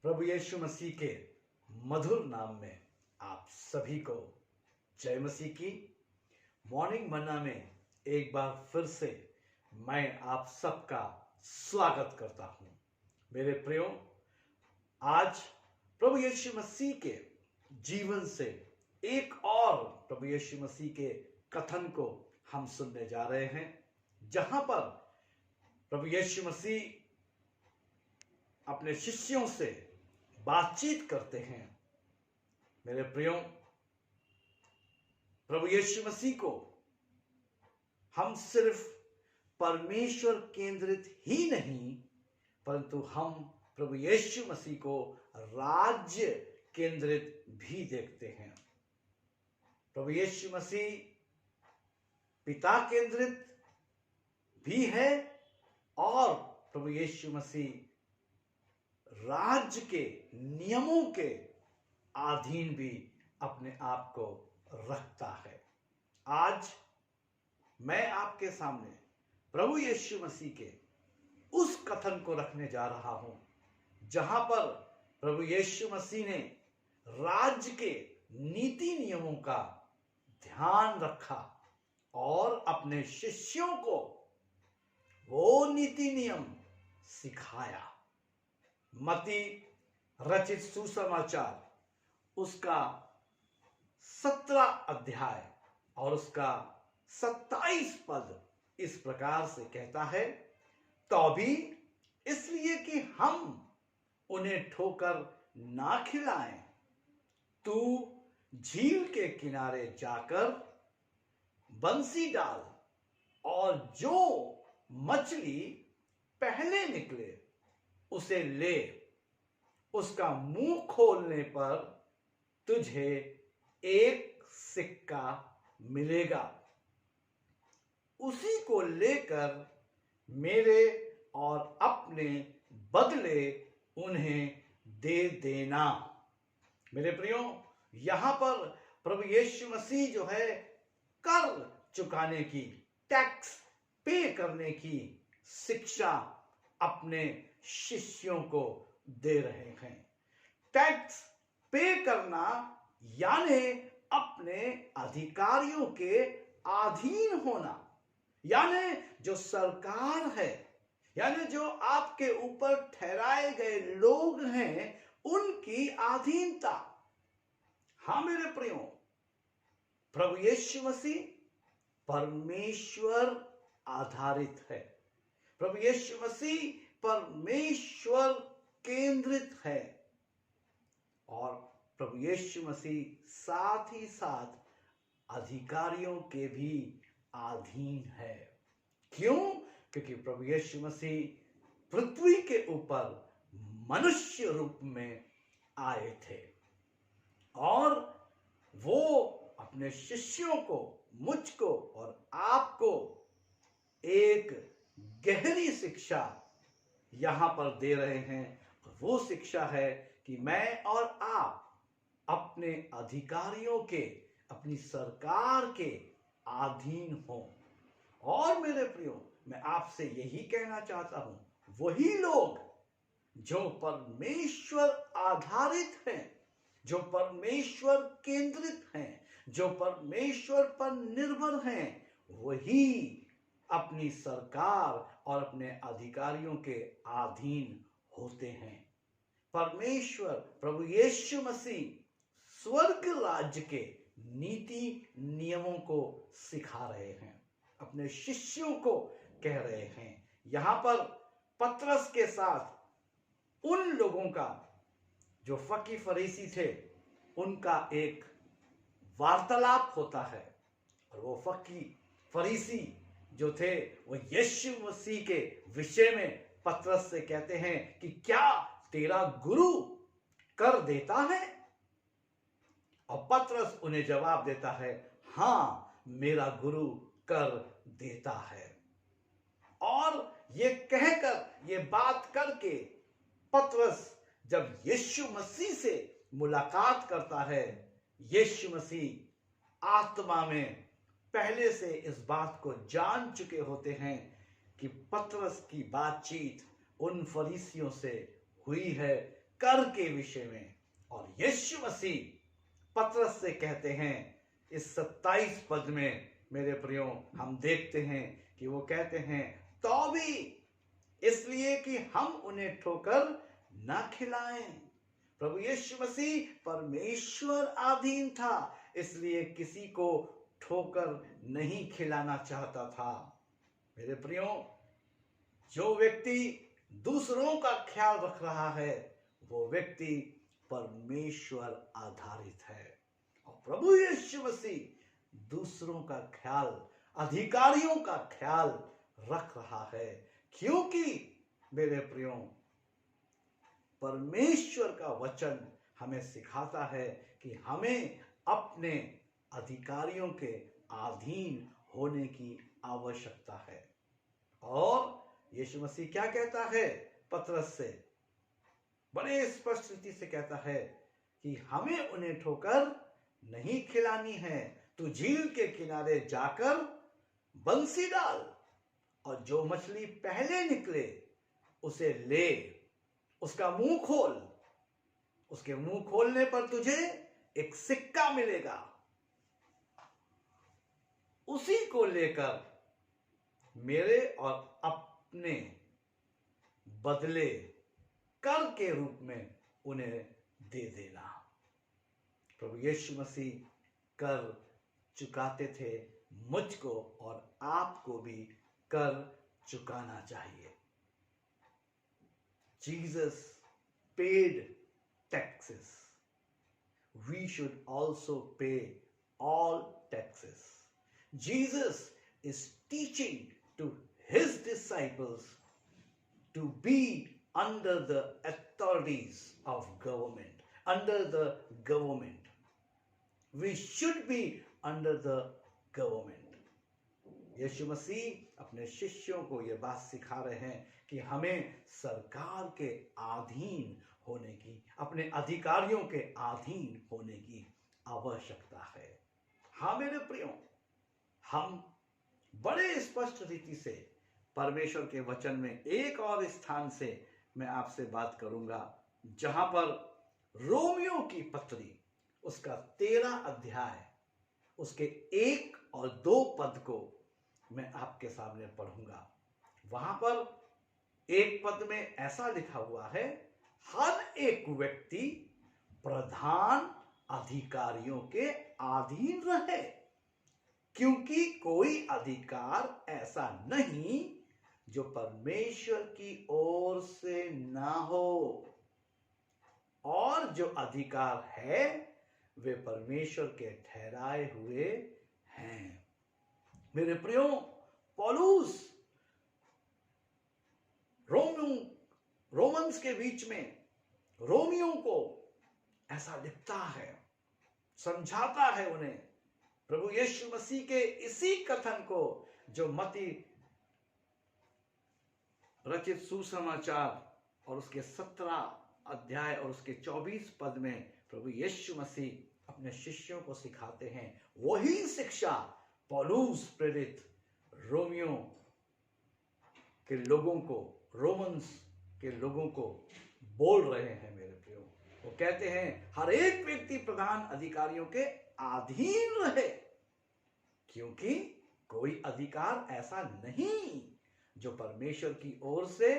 प्रभु यीशु मसीह के मधुर नाम में आप सभी को जय मसीह की। मॉर्निंग मन्ना में एक बार फिर से मैं आप सबका स्वागत करता हूं। मेरे प्रियो, आज प्रभु यीशु मसीह के जीवन से एक और प्रभु यीशु मसीह के कथन को हम सुनने जा रहे हैं, जहां पर प्रभु यीशु मसीह अपने शिष्यों से बातचीत करते हैं। मेरे प्रियो, प्रभु यीशु मसीह को हम सिर्फ परमेश्वर केंद्रित ही नहीं, परंतु हम प्रभु यीशु मसीह को राज्य केंद्रित भी देखते हैं। प्रभु यीशु मसीह पिता केंद्रित भी है और प्रभु यीशु मसीह राज्य के नियमों के अधीन भी अपने आप को रखता है। आज मैं आपके सामने प्रभु यीशु मसीह के उस कथन को रखने जा रहा हूं, जहां पर प्रभु यीशु मसीह ने राज्य के नीति नियमों का ध्यान रखा और अपने शिष्यों को वो नीति नियम सिखाया। मत्ती रचित सुसमाचार उसका 17 अध्याय और उसका 27 पद इस प्रकार से कहता है, तो भी इसलिए कि हम उन्हें ठोकर ना खिलाएं, तू झील के किनारे जाकर बंसी डाल और जो मछली पहले निकले उसे ले, उसका मुंह खोलने पर तुझे एक सिक्का मिलेगा, उसी को लेकर मेरे और अपने बदले उन्हें दे देना। मेरे प्रियो, यहां पर प्रभु यीशु मसीह जो है कर चुकाने की, टैक्स पे करने की शिक्षा अपने शिष्यों को दे रहे हैं। टैक्स पे करना यानी अपने अधिकारियों के अधीन होना, यानी जो सरकार है, यानी जो आपके ऊपर ठहराए गए लोग हैं, उनकी अधीनता। हाँ मेरे प्रियो, प्रभु यीशु मसीह परमेश्वर आधारित है। प्रभु यीशु मसीह परमेश्वर केंद्रित है और प्रभु यीशु मसीह साथ ही साथ अधिकारियों के भी अधीन है। क्यों? क्योंकि प्रभु यीशु मसीह पृथ्वी के ऊपर मनुष्य रूप में आए थे और वो अपने शिष्यों को, मुझको और आपको एक गहरी शिक्षा यहां पर दे रहे हैं। वो शिक्षा है कि मैं और आप अपने अधिकारियों के, अपनी सरकार के अधीन हों। और मेरे प्रियो, मैं आपसे यही कहना चाहता हूं, वही लोग जो परमेश्वर आधारित हैं, जो परमेश्वर केंद्रित हैं, जो परमेश्वर पर निर्भर हैं, वही अपनी सरकार और अपने अधिकारियों के अधीन होते हैं। परमेश्वर प्रभु यीशु मसीह स्वर्ग राज्य के नीति नियमों को सिखा रहे हैं, अपने शिष्यों को कह रहे हैं। यहां पर पतरस के साथ उन लोगों का जो फकी फरीसी थे, उनका एक वार्तालाप होता है और वो फकी फरीसी जो थे वो यीशु मसीह के विषय में पतरस से कहते हैं कि क्या तेरा गुरु कर देता है? और पतरस उन्हें जवाब देता है, हां मेरा गुरु कर देता है। और ये कहकर, ये बात करके पतरस जब यीशु मसीह से मुलाकात करता है, यीशु मसीह आत्मा में पहले से इस बात को जान चुके होते हैं कि पतरस की बातचीत उन फरीसियों से हुई है, कर के विषय में। और यीशु मसीह पतरस से कहते हैं इस 27 पद में मेरे प्रियो, हम देखते हैं कि वो कहते हैं तो भी इसलिए कि हम उन्हें ठोकर ना खिलाएं। प्रभु यीशु मसीह परमेश्वर अधीन था, इसलिए किसी को ठोकर नहीं खिलाना चाहता था। मेरे प्रियो, जो व्यक्ति दूसरों का ख्याल रख रहा है वो व्यक्ति परमेश्वर आधारित है। और प्रभु यीशु मसीह दूसरों का ख्याल, अधिकारियों का ख्याल रख रहा है, क्योंकि मेरे प्रियो, परमेश्वर का वचन हमें सिखाता है कि हमें अपने अधिकारियों के अधीन होने की आवश्यकता है। और यीशु मसीह क्या कहता है पतरस से? बड़े स्पष्ट रीति से कहता है कि हमें उन्हें ठोकर नहीं खिलानी है। तू झील के किनारे जाकर बंसी डाल और जो मछली पहले निकले उसे ले, उसका मुंह खोल। उसके मुंह खोलने पर तुझे एक सिक्का मिलेगा, उसी को लेकर मेरे और अपने बदले कर के रूप में उन्हें दे देना। प्रभु यीशु मसीह कर चुकाते थे, मुझको और आपको भी कर चुकाना चाहिए। Jesus paid taxes. We should also pay all taxes. Jesus is teaching to his disciples to be under the authorities of government, under the government. We should be under the government. यीशु मसीह अपने शिष्यों को यह बात सिखा रहे हैं कि हमें सरकार के अधीन होने की, अपने अधिकारियों के अधीन होने की आवश्यकता है। हाँ मेरे प्रियो, हम बड़े स्पष्ट रीति से परमेश्वर के वचन में एक और स्थान से मैं आपसे बात करूंगा, जहां पर रोमियो की पत्री उसका 13 अध्याय उसके 1 और 2 पद को मैं आपके सामने पढ़ूंगा। वहां पर एक पद में ऐसा लिखा हुआ है, हर एक व्यक्ति प्रधान अधिकारियों के अधीन रहे, क्योंकि कोई अधिकार ऐसा नहीं जो परमेश्वर की ओर से ना हो, और जो अधिकार है वे परमेश्वर के ठहराए हुए हैं। मेरे प्रियो, पौलुस रोमन्स के बीच में रोमियों को ऐसा लिखता है, समझाता है उन्हें प्रभु यीशु मसीह के इसी कथन को जो मत्ती रचित सुसमाचार और उसके 17 अध्याय और उसके 24 पद में प्रभु यीशु मसीह अपने शिष्यों को सिखाते हैं। वही शिक्षा पौलुस प्रेरित रोमियो के लोगों को, रोमन्स के लोगों को बोल रहे हैं। मेरे प्रियो, वो कहते हैं हर एक व्यक्ति प्रधान अधिकारियों के अधीन रहे, क्योंकि कोई अधिकार ऐसा नहीं जो परमेश्वर की ओर से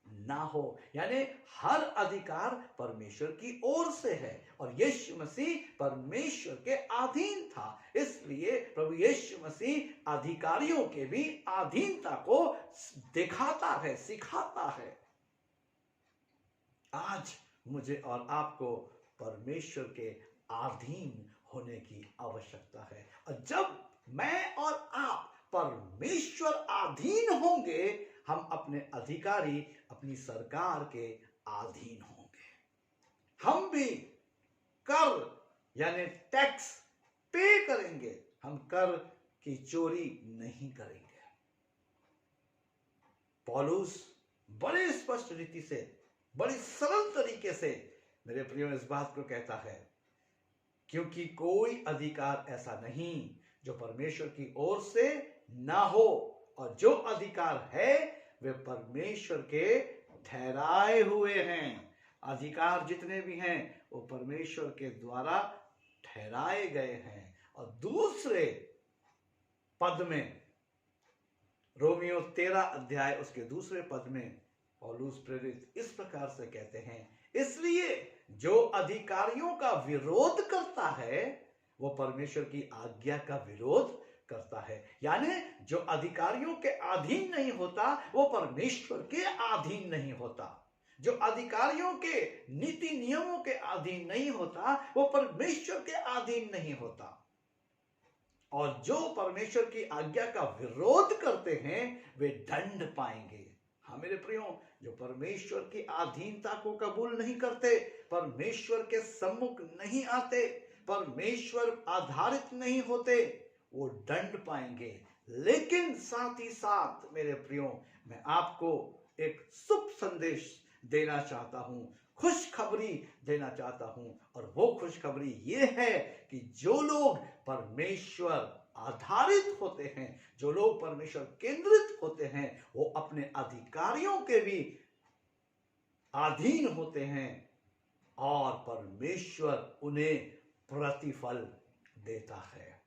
ना हो। यानी हर अधिकार परमेश्वर की ओर से है, और यीशु मसीह परमेश्वर के अधीन था, इसलिए प्रभु यीशु मसीह अधिकारियों के भी अधीनता को दिखाता है, सिखाता है। आज मुझे और आपको परमेश्वर के अधीन होने की आवश्यकता है, और जब मैं और आप परमेश्वर अधीन होंगे, हम अपने अधिकारी, अपनी सरकार के अधीन होंगे। हम भी कर यानी टैक्स पे करेंगे, हम कर की चोरी नहीं करेंगे। पौलुस बड़े स्पष्ट रीति से, बड़ी सरल तरीके से मेरे प्रियो इस बात को कहता है, क्योंकि कोई अधिकार ऐसा नहीं जो परमेश्वर की ओर से ना हो, और जो अधिकार है वे परमेश्वर के ठहराए हुए हैं, अधिकार जितने भी हैं वो परमेश्वर के द्वारा ठहराए गए हैं। और दूसरे पद में, रोमियो 13 अध्याय उसके दूसरे पद में पौलुस प्रेरित इस प्रकार से कहते हैं, इसलिए जो अधिकारियों का विरोध करता है वो परमेश्वर की आज्ञा का विरोध करता है। यानी जो अधिकारियों के अधीन नहीं होता वो परमेश्वर के अधीन नहीं होता। जो अधिकारियों के नीति नियमों के अधीन नहीं होता वो परमेश्वर के अधीन नहीं होता। और जो परमेश्वर की आज्ञा का विरोध करते हैं वे दंड पाएंगे। हाँ मेरे प्रियो, जो परमेश्वर की अधीनता को कबूल नहीं करते, परमेश्वर के सम्मुख नहीं आते, परमेश्वर आधारित नहीं होते, वो दंड पाएंगे। लेकिन साथ ही साथ मेरे प्रियो, मैं आपको एक शुभ संदेश देना चाहता हूं, खुशखबरी देना चाहता हूं। और वो खुशखबरी ये है कि जो लोग परमेश्वर आधारित होते हैं, जो लोग परमेश्वर केंद्रित होते हैं, वो अपने अधिकारियों के भी अधीन होते हैं और परमेश्वर उन्हें प्रतिफल देता है।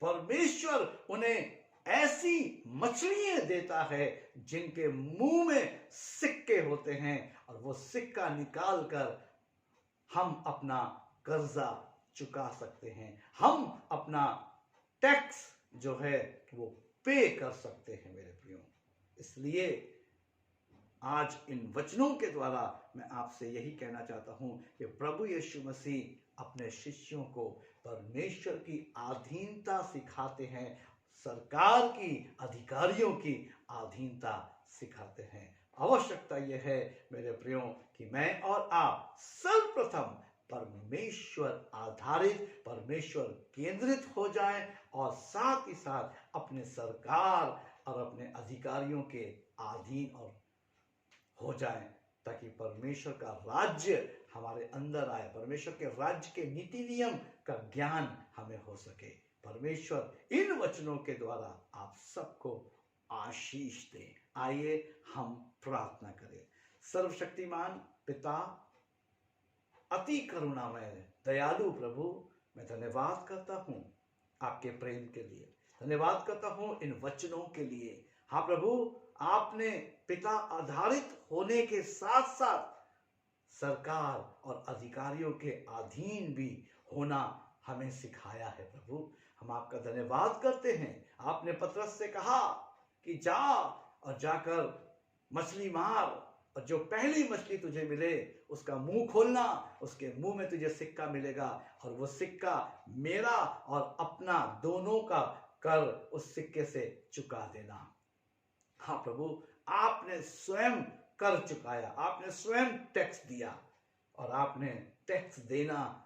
परमेश्वर उन्हें ऐसी मछलियां देता है जिनके मुंह में सिक्के होते हैं और वो सिक्का निकालकर हम अपना कर्जा चुका सकते हैं, हम अपना टैक्स जो है वो पे कर सकते हैं मेरे प्रियो। इसलिए आज इन वचनों के द्वारा मैं आपसे यही कहना चाहता हूं कि प्रभु यीशु मसीह अपने शिष्यों को परमेश्वर की अधीनता सिखाते हैं, सरकार की, अधिकारियों की अधीनता सिखाते हैं। आवश्यकता यह है मेरे प्रियो कि मैं और आप सर्वप्रथम परमेश्वर आधारित, परमेश्वर केंद्रित हो जाएं और साथ ही साथ अपने सरकार और अपने अधिकारियों के अधीन और हो जाएं, ताकि परमेश्वर का राज्य हमारे अंदर आए, परमेश्वर के राज्य के नीति नियम का ज्ञान हमें हो सके। परमेश्वर इन वचनों के द्वारा आप सबको आशीष दे। आइए हम प्रार्थना करें। सर्वशक्तिमान पिता, अति करुणामय दयालु प्रभु, मैं धन्यवाद करता हूं आपके प्रेम के लिए, धन्यवाद करता हूं इन वचनों के लिए। हाँ प्रभु, आपने पिता आधारित होने के साथ साथ सरकार और अधिकारियों के अधीन भी होना हमें सिखाया है। प्रभु, हम आपका धन्यवाद करते हैं। आपने पतरस से कहा कि जा और जाकर मछली मार और जो पहली मछली तुझे मिले उसका मुंह खोलना, उसके मुंह में तुझे सिक्का मिलेगा और वो सिक्का मेरा और अपना दोनों का कर उस सिक्के से चुका देना। हाँ प्रभु, आपने स्वयं कर चुकाया, आपने स्वयं टैक्स दिया और आपने टैक्स देना,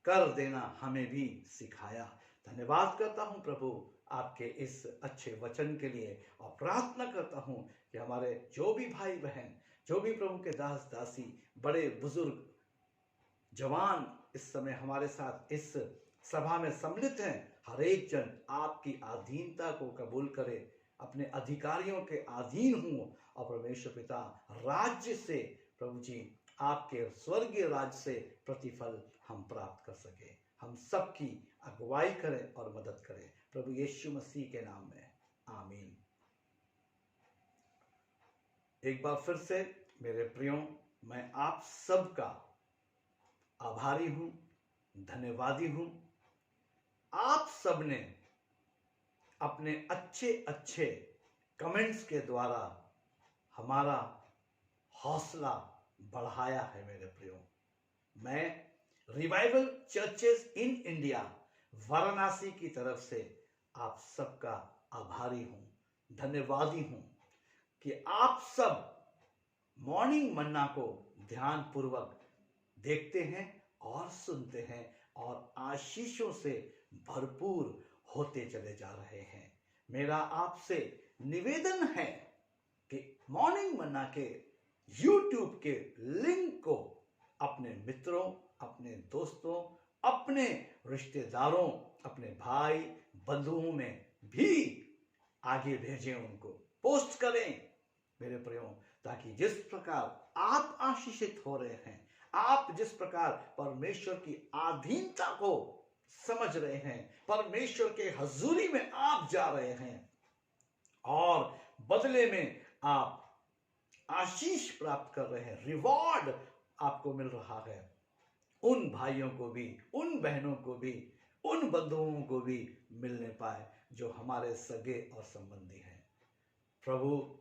कर देना हमें भी सिखाया। धन्यवाद करता हूं प्रभु आपके इस अच्छे वचन के लिए और प्रार्थना करता हूं कि हमारे जो भी भाई बहन, जो भी प्रभु के दास दासी, बड़े बुजुर्ग, जवान इस समय हमारे साथ इस सभा में सम्मिलित हैं, हर एक जन आपकी अधीनता को कबूल करे, अपने अधिकारियों के अधीन हूं और परमेश्वर पिता राज्य से, प्रभु जी आपके स्वर्गीय राज्य से प्रतिफल हम प्राप्त कर सके। हम सबकी अगुवाई करें और मदद करें प्रभु यीशु मसीह के नाम में, आमीन। एक बार फिर से मेरे प्रियो, मैं आप सबका आभारी हूं, धन्यवादी हूं। आप सबने अपने अच्छे अच्छे कमेंट्स के द्वारा हमारा हौसला बढ़ाया है मेरे प्रियो। मैं revival churches in India Varanasi की तरफ से आप सबका आभारी हूं, धन्यवादी हूं कि आप सब मॉर्निंग मन्ना को ध्यान पूर्वक देखते हैं और सुनते हैं और आशीषों से भरपूर होते चले जा रहे हैं। मेरा आपसे निवेदन है कि मॉर्निंग मन्ना के YouTube के लिंक को अपने मित्रों, अपने दोस्तों, अपने रिश्तेदारों, अपने भाई बंधुओं में भी आगे भेजें, उनको पोस्ट करें मेरे प्रियो, ताकि जिस प्रकार आप आशीषित हो रहे हैं, आप जिस प्रकार परमेश्वर की अधीनता को समझ रहे हैं, परमेश्वर के हजूरी में आप जा रहे हैं और बदले में आप आशीष प्राप्त कर रहे हैं, रिवॉर्ड आपको मिल रहा है, उन भाइयों को भी, उन बहनों को भी, उन बंधुओं को भी मिलने पाए जो हमारे सगे और संबंधी हैं। प्रभु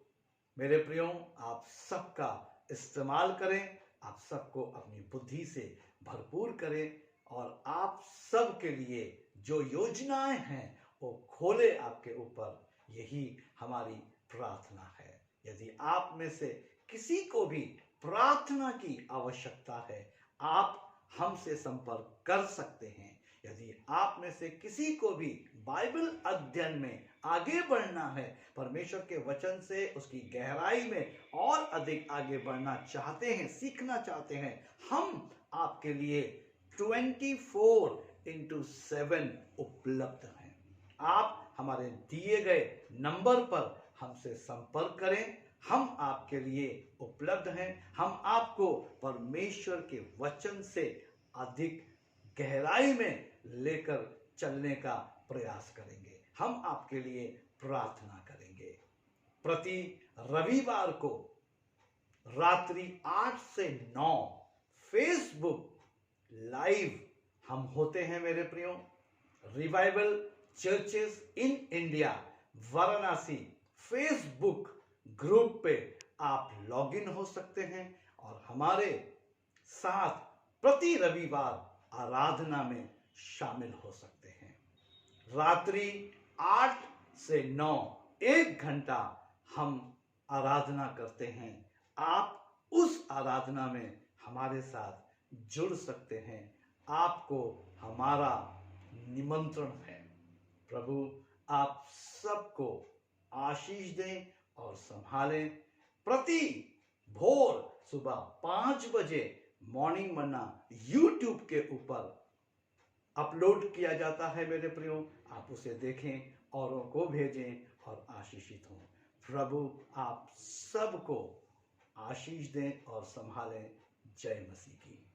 मेरे प्रियो, आप सबका इस्तेमाल करें, आप सबको अपनी बुद्धि से भरपूर करें और आप सब के लिए जो योजनाएं हैं वो खोले आपके ऊपर, यही हमारी प्रार्थना है। यदि आप में से किसी को भी प्रार्थना की आवश्यकता है, आप हमसे संपर्क कर सकते हैं। यदि आप में से किसी को भी बाइबल अध्ययन में आगे बढ़ना है, परमेश्वर के वचन से उसकी गहराई में और अधिक आगे बढ़ना चाहते हैं, सीखना चाहते हैं, हम आपके लिए 24/7 उपलब्ध हैं। आप हमारे दिए गए नंबर पर हमसे संपर्क करें, हम आपके लिए उपलब्ध हैं। हम आपको परमेश्वर के वचन से अधिक गहराई में लेकर चलने का प्रयास करेंगे। हम आपके लिए प्रार्थना करेंगे। प्रति रविवार को रात्रि 8 से 9 फेसबुक लाइव हम होते हैं मेरे प्रियो। Revival churches in India Varanasi Facebook group पे आप लॉगिन हो सकते हैं और हमारे साथ प्रति रविवार आराधना में शामिल हो सकते हैं। रात्रि 8 से 9 1 घंटा हम आराधना करते हैं। आप उस आराधना में हमारे साथ जुड़ सकते हैं। आपको हमारा निमंत्रण है। प्रभु आप सबको आशीष दें और संभालें। प्रति भोर सुबह 5 बजे मॉर्निंग मन्ना यूट्यूब के ऊपर अपलोड किया जाता है मेरे प्रियो। आप उसे देखें, औरों को भेजें और आशीषित हों। प्रभु आप सबको आशीष दें और संभालें। जय मसीह की।